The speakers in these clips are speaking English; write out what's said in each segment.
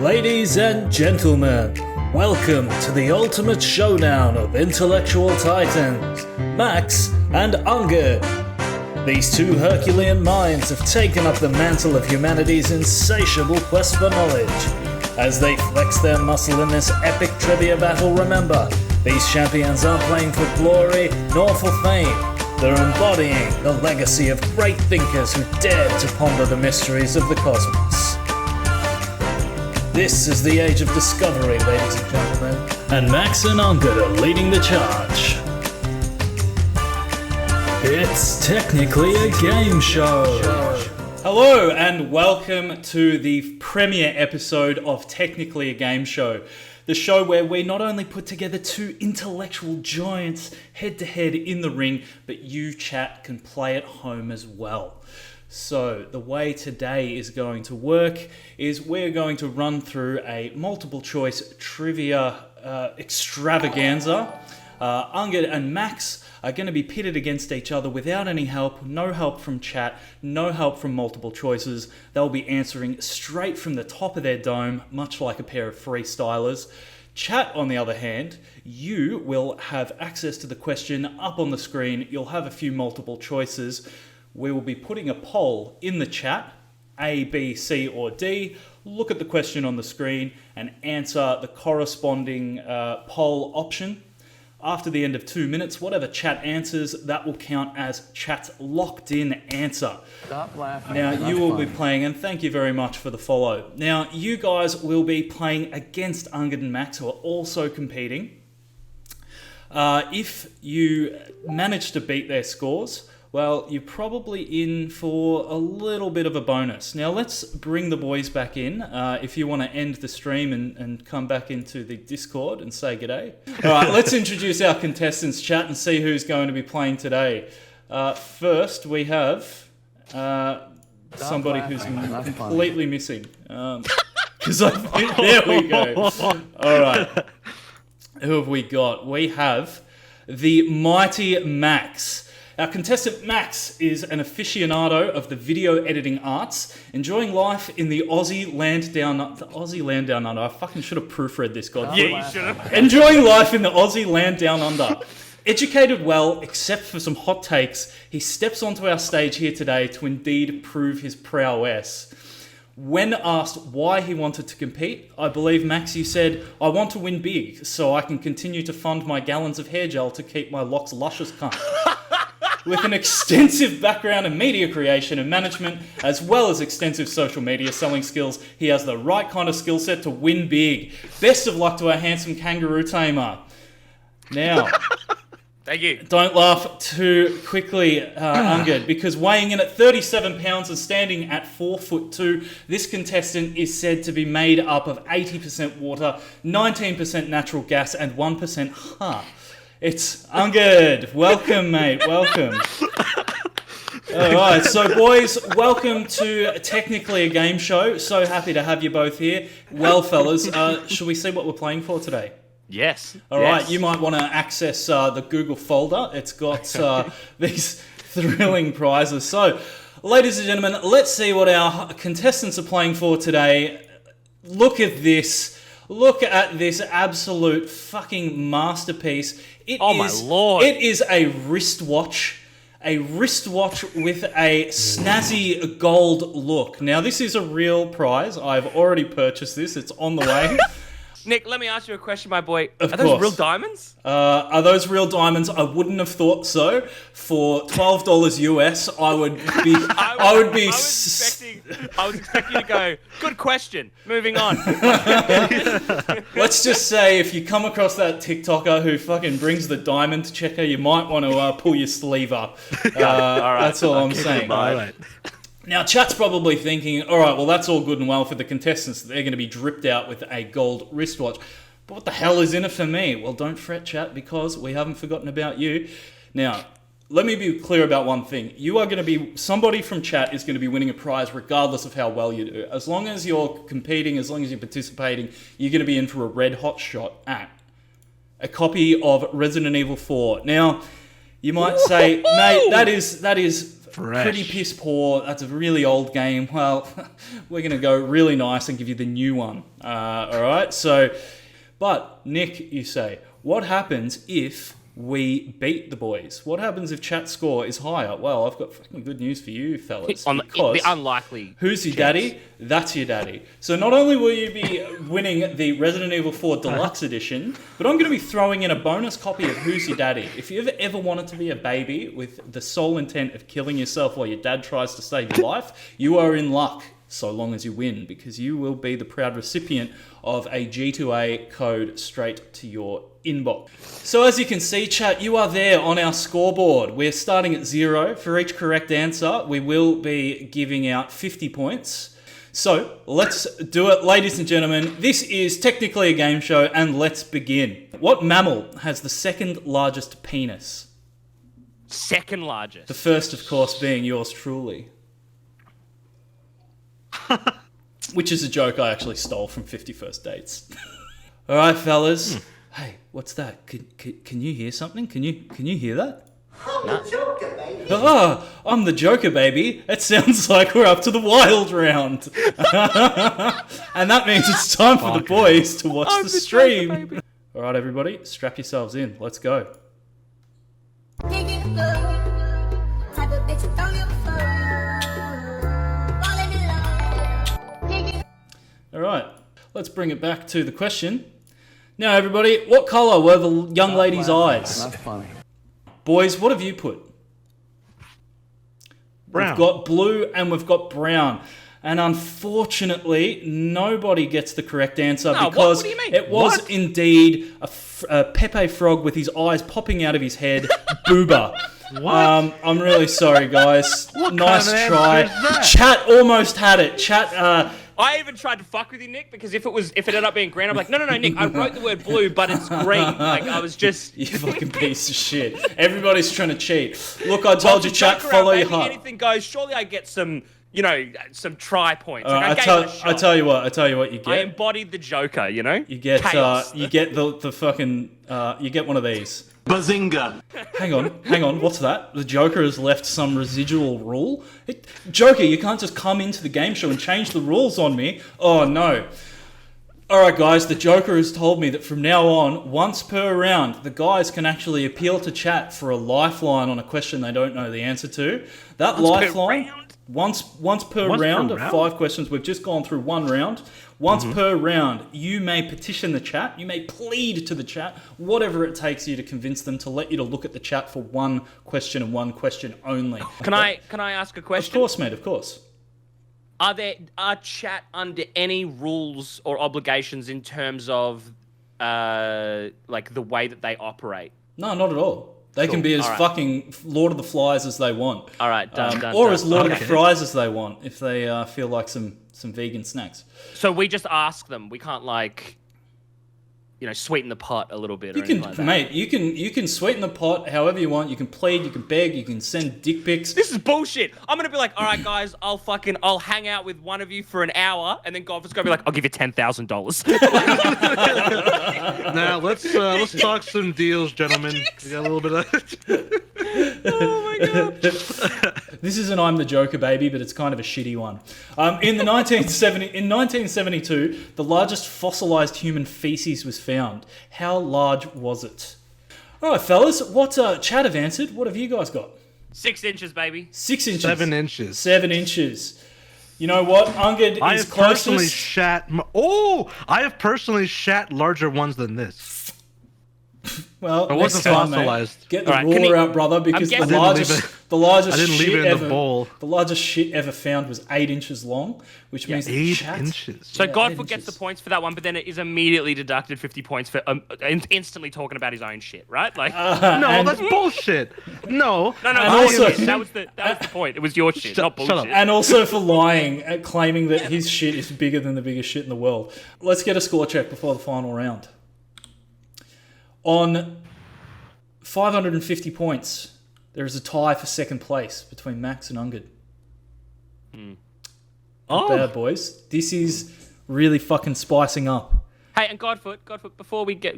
Ladies and gentlemen, welcome to the ultimate showdown of intellectual titans, Max and Unger. These two Herculean minds have taken up the mantle of humanity's insatiable quest for knowledge. As they flex their muscle in this epic trivia battle, remember, these champions aren't playing for glory nor for fame. They're embodying the legacy of great thinkers who dared to ponder the mysteries of the cosmos. This is the age of discovery, ladies and gentlemen, and Max and Unger are leading the charge. It's technically a game show. Hello and welcome to the premiere episode of Technically a Game Show. The show where we not only put together two intellectual giants head to head in the ring, but you chat can play at home as well. So the way today is going to work is we're going to run through a multiple choice trivia extravaganza. Unger and Max are going to be pitted against each other without any help, no help from chat, no help from multiple choices. They'll be answering straight from the top of their dome, much like a pair of freestylers. Chat, on the other hand, you will have access to the question up on the screen. You'll have a few multiple choices. We will be putting a poll in the chat, A, B, C, or D. Look at the question on the screen and answer the corresponding poll option. After the end of 2 minutes, whatever chat answers, that will count as chat's locked-in answer. Stop laughing. Now, you will be playing, and thank you very much for the follow. Now, you guys will be playing against Unger and Max, who are also competing. If you manage to beat their scores, well, you're probably in for a little bit of a bonus. Now, let's bring the boys back in. If you want to end the stream and come back into the Discord and say g'day. All right, let's introduce our contestants, chat, and see who's going to be playing today. First, we have somebody who's completely missing. There we go. All right. Who have we got? We have the mighty Max. Our contestant Max is an aficionado of the video editing arts, enjoying life in the Aussie land down under. I fucking should have proofread this, God. Yeah, you should have. Enjoying life in the Aussie land down under. Educated well, except for some hot takes, he steps onto our stage here today to indeed prove his prowess. When asked why he wanted to compete, I believe, Max, you said, I want to win big so I can continue to fund my gallons of hair gel to keep my locks luscious cunt. With an extensive background in media creation and management, as well as extensive social media selling skills, he has the right kind of skill set to win big. Best of luck to our handsome kangaroo tamer. Now, Thank you. don't laugh too quickly, Unger, because weighing in at 37 pounds and standing at 4'2", this contestant is said to be made up of 80% water, 19% natural gas, and 1% heart. It's Unger. Welcome, mate. Welcome. All right, so boys, welcome to Technically a Game Show. So happy to have you both here. Well, fellas, should we see what we're playing for today? Yes. All right, you might want to access the Google folder. It's got these thrilling prizes. So, ladies and gentlemen, let's see what our contestants are playing for today. Look at this. Look at this absolute fucking masterpiece. My lord. It is a wristwatch. A wristwatch with a snazzy gold look. Now, this is a real prize. I've already purchased this. It's on the way. Nick, let me ask you a question, my boy. Of Are those course. real diamonds? Are those real diamonds? I wouldn't have thought so. For $12 US, I would be. I was expecting you to go, good question. Moving on. Let's just say if you come across that TikToker who fucking brings the diamond checker, you might want to pull your sleeve up. All right. That's all I'm saying. Right. Now, chat's probably thinking, all right, well, that's all good and well for the contestants. They're going to be dripped out with a gold wristwatch. But what the hell is in it for me? Well, don't fret, chat, because we haven't forgotten about you. Now, let me be clear about one thing. You are going to be, somebody from chat is going to be winning a prize regardless of how well you do. As long as you're competing, as long as you're participating, you're going to be in for a red hot shot at a copy of Resident Evil 4. Now, you might say, mate, that is fresh. Pretty piss poor. That's a really old game. Well, we're going to go really nice and give you the new one. All right? So, but Nick, you say, what happens if we beat the boys? What happens if chat score is higher? Well, I've got fucking good news for you, fellas. The unlikely. Who's your chance. daddy? That's your daddy. So not only will you be winning the Resident Evil 4 Deluxe Edition, but I'm going to be throwing in a bonus copy of Who's Your Daddy. If you ever wanted to be a baby with the sole intent of killing yourself while your dad tries to save your life, you are in luck. So long as you win, because you will be the proud recipient of a G2A code straight to your inbox. So as you can see, chat, you are there on our scoreboard. We're starting at 0. For each correct answer, we will be giving out 50 points. So let's do it, ladies and gentlemen. This is technically a game show, and let's begin. What mammal has the second largest penis? Second largest. The first, of course, being yours truly. Which is a joke I actually stole from 50 First Dates. All right, fellas. Hey, what's that? Can you hear something? Can you hear that? I'm the Joker, baby. Oh, I'm the Joker, baby. It sounds like we're up to the wild round. And that means it's time for the boys to watch the stream. Joker, all right, everybody, strap yourselves in. Let's go. All right, let's bring it back to the question. Now, everybody, what colour were the young lady's eyes? That's funny. Boys, what have you put? Brown. We've got blue and we've got brown. And unfortunately, nobody gets the correct answer because what do you mean? it was indeed a Pepe Frog with his eyes popping out of his head, Booba. What? I'm really sorry, guys. Nice kind of try. answer is that? Chat almost had it. Chat. I even tried to fuck with you, Nick, because if it ended up being green, I'm like, no, Nick, I wrote the word blue, but it's green. Like, I was just... You fucking piece of shit. Everybody's trying to cheat. Look, I told you, chat, follow your heart. Anything goes. Surely I get some, some try points. I tell you what you get. I embodied the Joker, You get Chaos. you get the fucking you get one of these. Bazinga. Hang on, what's that? The Joker has left some residual rule? Joker, you can't just come into the game show and change the rules on me. Oh no. Alright guys, the Joker has told me that from now on, once per round, the guys can actually appeal to chat for a lifeline on a question they don't know the answer to. That lifeline, once per round of 5 questions, we've just gone through 1 round. Once per round, you may petition the chat, you may plead to the chat, whatever it takes you to convince them to let you to look at the chat for 1 question and 1 question only. Can I ask a question? Of course, mate, of course. Are chat under any rules or obligations in terms of like the way that they operate? No, not at all. They can be as fucking Lord of the Flies as they want. All right, done. Or as Lord of the Fries as they want, if they feel like some vegan snacks. So we just ask them. We can't sweeten the pot a little bit. Or anything like that. Mate, you can sweeten the pot however you want. You can plead, you can beg, you can send dick pics. This is bullshit. I'm gonna be like, all right, guys, I'll hang out with one of you for an hour, and then Golf is gonna be like, I'll give you $10,000. Now let's talk some deals, gentlemen. We got a little bit of. Oh my god. This isn't I'm the Joker, baby, but it's kind of a shitty one. In 1972, the largest fossilized human feces was found. How large was it? All right, fellas, what chat have answered? What have you guys got? 6 inches, baby. 6 inches. 7 inches. 7 inches. You know what? Unged I is have personally closest. shat. I have personally shat larger ones than this. Well, It wasn't next time, fossilized. mate, get the All right, ruler out, brother, because guessing- the I largest didn't leave shit it in ever, the bowl. the largest shit ever found was 8 inches long, which means that 8 chat's- inches. So Yeah, 8 Godfrey gets the inches. points for that one, but then it is immediately deducted 50 points for instantly talking about his own shit, right? Like, No, and- that's bullshit. No. no, and your also- shit. That was the point. It was your shit, not shut up. bullshit. And also for lying, claiming that his shit is bigger than the biggest shit in the world. Let's get a score check before the final round. On 550 points, there is a tie for second place between Max and Unged. Not bad, boys. This is really fucking spicing up. Hey, and Godfoot,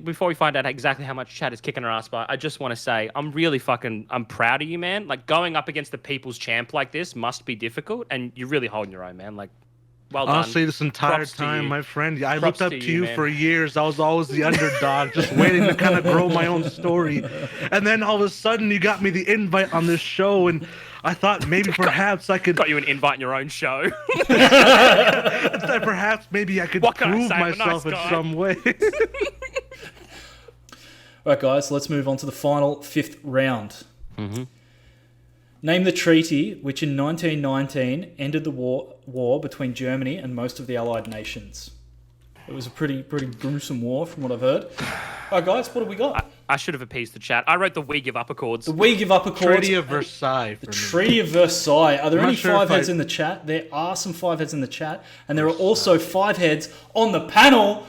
before we find out exactly how much chat is kicking our ass by, I just want to say I'm proud of you, man. Like going up against the people's champ like this must be difficult, and you're really holding your own, man. Like, well done. Honestly, this entire Props to time, you. my friend, I Props looked up to to you, you man. for years. I was always the underdog, just waiting to kind of grow my own story. And then all of a sudden, you got me the invite on this show, and I thought maybe perhaps I could. Got you an invite in your own show. That perhaps maybe I could What can I prove say? I'm a myself nice in guy. some way. All right, guys, let's move on to the final fifth round. Name the treaty which in 1919 ended the war between Germany and most of the Allied nations. It was a pretty gruesome war from what I've heard. All right, guys, what have we got? I should have appeased the chat. I wrote the We Give Up Accords. The We Give Up Accords. Treaty of Versailles. The Treaty of Versailles. Are there I'm not any sure five if heads I- in the chat? There are some five heads in the chat, and there are also five heads on the panel.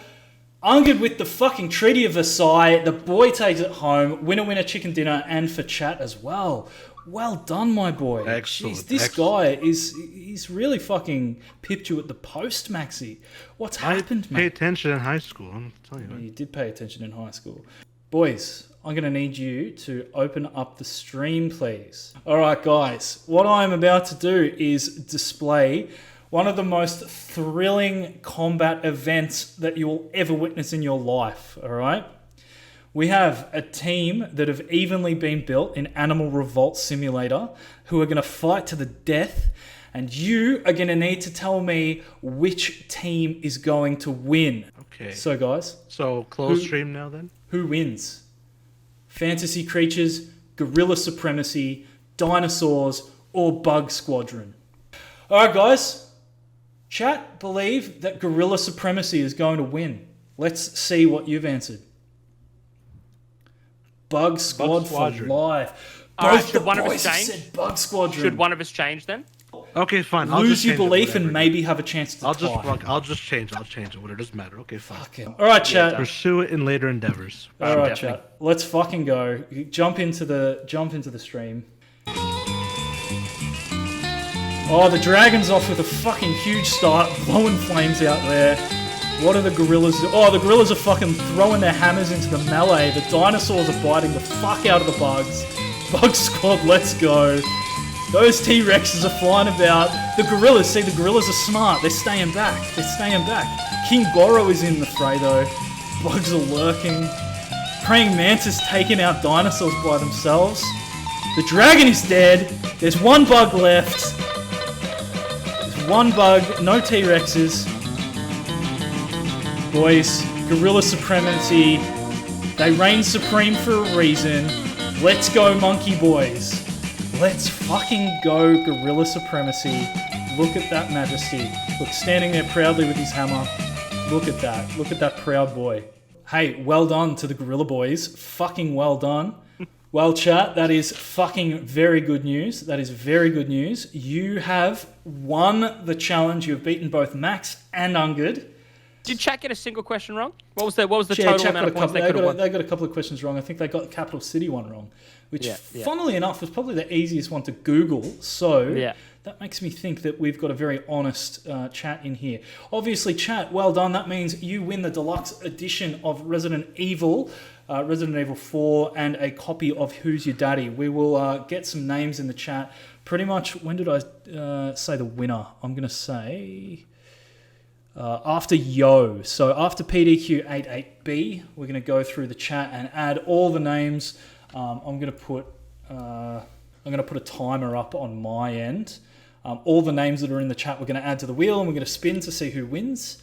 Ungud with the fucking Treaty of Versailles. The boy takes it home. Winner, chicken dinner, and for chat as well. Well done, my boy. Excellent, Jeez, this excellent. guy he's really fucking pipped you at the post, Maxi. What's happened, Pay mate? attention in high school. I'm telling you. You did pay attention in high school. Boys, I'm going to need you to open up the stream, please. All right, guys. What I'm about to do is display one of the most thrilling combat events that you will ever witness in your life, all right? We have a team that have evenly been built in Animal Revolt Simulator who are going to fight to the death, and you are going to need to tell me which team is going to win. Okay. So, guys, So close Who- stream now then? who wins? Fantasy creatures, gorilla supremacy, dinosaurs, or bug squadron? All right, guys. Chat believe that gorilla supremacy is going to win. Let's see what you've answered. Bug squad for Squadron. life. All right, Both should the one of us boys have change? said bug squadron. Should one of us change then? Okay, fine. I'll Lose just your change it, belief and whatever. maybe have a chance to I'll tie. just change. I'll change it. Whatever. It doesn't matter. Okay, fine. Okay. All right, chat. Pursue it in later endeavors. All right, definitely. chat. Let's fucking go. Jump into the stream. Oh, the dragon's off with a fucking huge start, blowing flames out there. What are the gorillas do? Oh, the gorillas are fucking throwing their hammers into the melee. The dinosaurs are biting the fuck out of the bugs. Bug squad, let's go. Those T-Rexes are flying about. The gorillas, see, the gorillas are smart. They're staying back. King Goro is in the fray, though. Bugs are lurking. Praying Mantis taking out dinosaurs by themselves. The dragon is dead. There's one bug left. There's one bug. No T-Rexes. Boys, gorilla supremacy. They reign supreme for a reason. Let's go, monkey boys. Let's fucking go, gorilla supremacy. Look at that majesty. Look, standing there proudly with his hammer. Look at that. Look at that proud boy. Hey, well done to the gorilla boys. Fucking well done. Well, chat, that is fucking very good news. That is very good news. You have won the challenge. You have beaten both Max and Ungud. Did chat get a single question wrong? What was the Yeah, total chat amount of got a points they couple, could have won? they got a couple of questions wrong. I think they got the capital city one wrong, which, Yeah. funnily enough, was probably the easiest one to Google. So Yeah. that makes me think that we've got a very honest chat in here. Obviously, chat, well done. That means you win the deluxe edition of Resident Evil 4, and a copy of Who's Your Daddy. We will get some names in the chat. Pretty much, when did I say the winner? I'm going to say... after Yo, so after PDQ88B, we're going to go through the chat and add all the names. I'm going to put a timer up on my end. All the names that are in the chat we're going to add to the wheel, and we're going to spin to see who wins.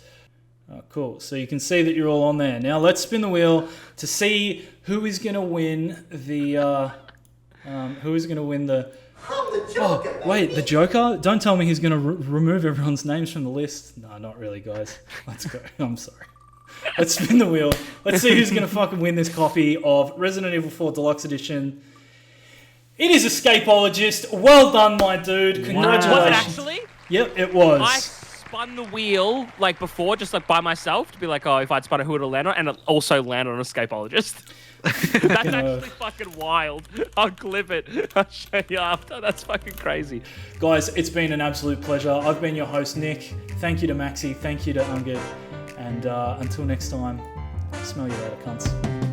Cool. So you can see that you're all on there. Now let's spin the wheel to see who is going to win the. Oh, wait, the Joker? Don't tell me he's going to remove everyone's names from the list. No, not really, guys. Let's go. I'm sorry. Let's spin the wheel. Let's see who's going to fucking win this copy of Resident Evil 4 Deluxe Edition. It is Escapologist. Well done, my dude. Congratulations. Was it actually? Yep, it was. I spun the wheel like before, just like by myself, to be like, oh, if I'd spun it, who would it land on? And it also landed on a escapologist. That's actually fucking wild. I'll clip it. I'll show you after. That's fucking crazy. Guys, it's been an absolute pleasure. I've been your host, Nick. Thank you to Maxi. Thank you to Ungit. And until next time, smell you later, cunts.